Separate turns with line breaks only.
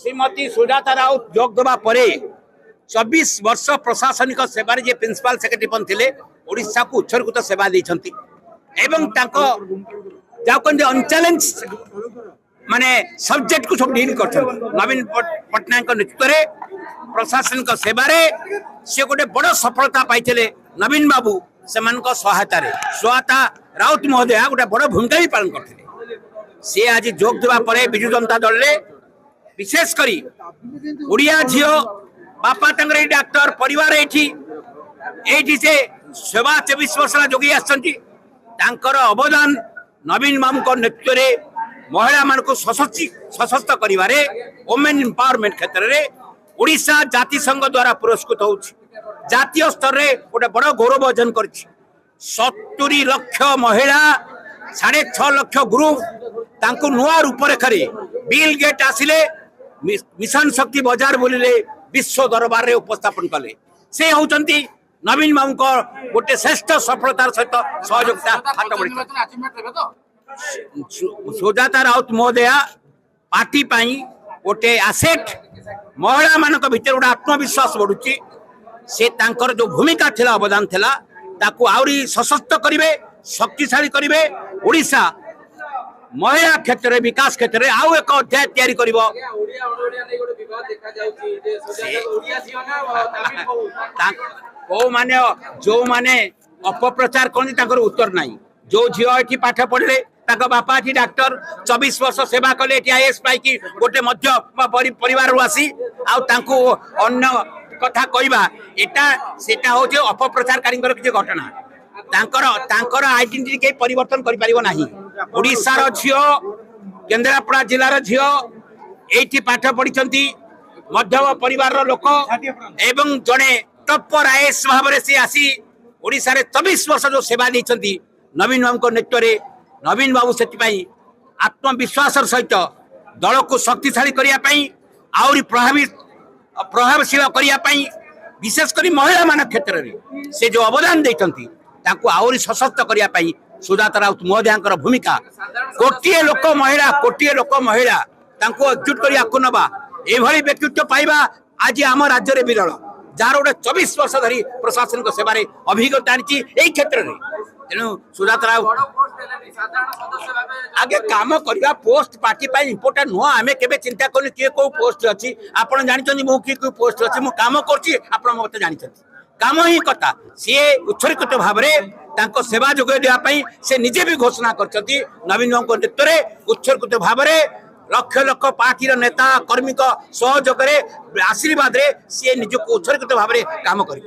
श्रीमती सुजाता राउत जोग देवा परे 24 वर्ष प्रशासनिक सेवार जे प्रिंसिपल सेक्रेटरी बन थे ओडिशा को उत्सर्गित सेवा देछंती एवं तांको जाकन अनचैलेंज माने सब्जेक्ट को सब डील कर नवीन पट्टनायक नेतृत्व में प्रशासनिक सेवार से गोटे बड़ सफलता पाई नवीन बाबू से सहायता राउत महोदय गोटे बड़ भूमिका भी पालन करते सी आज जोग देवा परे विजु जनता दल ने विशेषकर ओडिया झील बापा तंगरे डाक्टर परिवार एठी से सेवा 24 वर्ष जोगी आसर अवदान नवीन बाबू नेतृत्व में महिला मान सशक्त करिवारे वुमेन एम्पावरमेंट क्षेत्र में ओडिशा जाति संघ द्वारा पुरस्कृत हो जातीय स्तर में गोटे बड़ गौरव अर्जन कर 70 लाख महिला 6.5 लाख ग्रुप तांको नुआ रूपरेखा बिल गेट आसिले मिशन शक्ति बाजार बोलिले विश्व दरबार रे उपस्थापन कले से होचंती नवीन बाबू को गोटे श्रेष्ठ सफलतार सहित सहयोगिता हाथ बढ़ी सुजाता राउत महोदया पार्टी पाई गोटे आसेट महिला मान भीतर गोटे आत्मविश्वास बढ़ुची से तांकर जो भूमिका थिला अवदान थिला ताकू आउरी सशक्त करिवे शक्तिशाली करिवे ओडिशा महिला क्षेत्र में विकास क्षेत्र में आउ एक अध्याय तैयारी करिवो जो माने अपप्रचार करनी तांकर उत्तर नहीं जो झील एठी पाठ पढ़ले ताको बापा एठी डॉक्टर 24 वर्ष सेवा कले एठी आईएएस पाई कि गोटे मध्य परिवार रु आसी आ तांको अन्य कथा कहबा एटा सेटा हो जे अपप्रचारकारी किसी घटना तांकर आइडेंटिटी के परिवर्तन करि परिबो नाही ओडिसा रो झियो केंद्रापड़ा जिल्ला रो झियो एठी पाठ पढिचंती मध्यम परिवार रो लोक एवं जने टप्पर आईएएस भाव से आसी ओडिसा रे 24 वर्ष जो सेवा देइचंती नवीन बाबू को नेतृत्व रे नवीन बाबू सेति आत्मविश्वास सहित दल को शक्तिशाली करिया पई आउरी प्रभावशील करिया पई विशेषकर महिला मान क्षेत्र में से जो अवदान देइचंती ताकू आउरी सशक्त करिया पई सुजाता राउत महोदयांकर भूमिका कोटिए लोक महिला तांको एकजुट करी आकु नबा एभली व्यक्तित्व पाइबा आज आम राज्य रे विरल जार गोटे 24 वर्ष धरी प्रशासनिक सेवार अभिज्ञता आनी क्षेत्र में तेणु सुजाता राउत आगे काम करवा पोस्ट पार्टी इम्पोर्टाट नुह आम के चिंता करनी किए कौ पोस्ट अच्छी आप जानते मु किए पोस्ट अच्छी मुझे काम कर मत जानते काम ही कथा सी उत्सर्गित भाव में सेवा जोगे देवाई से निजे भी घोषणा कर नवीन बाबू नेतृत्व में उत्सर्गित भाव में लक्ष लक्ष पार्टी नेता कर्मी सहयोग आशीर्वाद सी निजक उत्सर्गित भाव में काम कर।